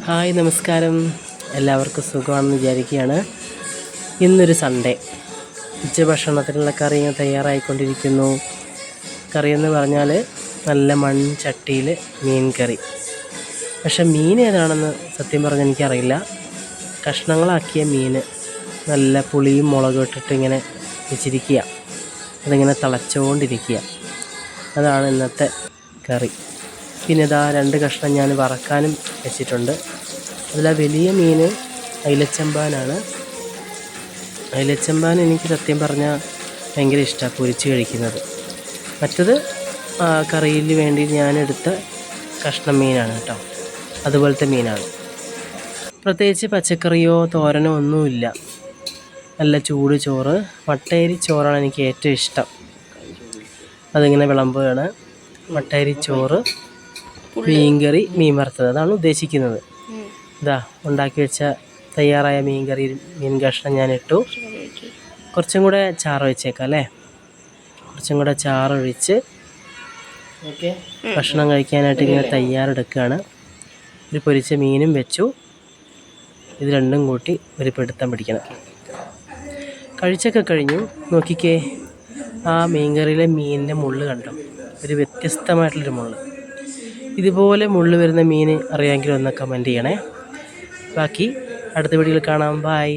Hi നമസ്കാരം, എല്ലാവർക്കും സുഖമാണെന്ന് വിചാരിക്കുകയാണ്. ഇന്നൊരു സൺഡേ, ഉച്ചഭക്ഷണത്തിനുള്ള കറി തയ്യാറായിക്കൊണ്ടിരിക്കുന്നു. കറിയെന്ന് പറഞ്ഞാൽ നല്ല മൺചട്ടിയിൽ മീൻ കറി. പക്ഷെ മീൻ ഏതാണെന്ന് സത്യം പറഞ്ഞാൽ എനിക്കറിയില്ല. കഷ്ണങ്ങളാക്കിയ മീൻ നല്ല പുളിയും മുളകും ഇട്ടിട്ട് ഇങ്ങനെ വെച്ചിരിക്കുക, അതിങ്ങനെ തിളച്ചുകൊണ്ടിരിക്കുക. അതാണ് ഇന്നത്തെ കറി. പിന്നെ ഇതാ 2 കഷ്ണം ഞാൻ വറക്കാനും വെച്ചിട്ടുണ്ട്. അതിൽ വലിയ മീൻ അയിലച്ചമ്പാനാണ്. അയിലച്ചമ്പാൻ എനിക്ക് സത്യം പറഞ്ഞാൽ ഭയങ്കര ഇഷ്ടമാണ് പൊരിച്ച് കഴിക്കുന്നത്. മറ്റത് കറിയിൽ വേണ്ടി ഞാനെടുത്ത കഷ്ണം മീനാണ് കേട്ടോ, അതുപോലത്തെ മീനാണ്. പ്രത്യേകിച്ച് പച്ചക്കറിയോ തോരനോ ഒന്നുമില്ല. നല്ല ചൂട് ചോറ്, മട്ടയരി ചോറാണ് എനിക്ക് ഏറ്റവും ഇഷ്ടം. അതിങ്ങനെ വിളമ്പുകയാണ്. മട്ടയരി ചോറ്, മീൻകറി, മീൻ വറുത്തത്, അതാണ് ഉദ്ദേശിക്കുന്നത്. ഇതാ ഉണ്ടാക്കി വെച്ച തയ്യാറായ മീൻ കഷ്ണം ഞാൻ ഇട്ടു. കുറച്ചും കൂടെ ചാറ് വെച്ചേക്കാം അല്ലേ. കുറച്ചും കൂടെ ചാറൊഴിച്ച് ഭക്ഷണം കഴിക്കാനായിട്ട് ഇങ്ങനെ തയ്യാറെടുക്കുകയാണ്. ഒരു പൊരിച്ച മീനും വെച്ചു. ഇത് രണ്ടും കൂട്ടി ഒരു പിടുത്തം പിടിക്കണം. കഴിച്ചൊക്കെ കഴിഞ്ഞു. നോക്കിക്കേ, ആ മീൻകറിയിലെ മീനിൻ്റെ മുള്ള് കണ്ടോ, ഒരു വ്യത്യസ്തമായിട്ടുള്ളൊരു മുള്ള്. ഇതുപോലെ മുള്ള് വരുന്ന മീൻ അറിയാമെങ്കിൽ ഒന്ന് കമൻറ്റ് ചെയ്യണേ. ബാക്കി അടുത്ത വീഡിയോയിൽ കാണാം. ബൈ.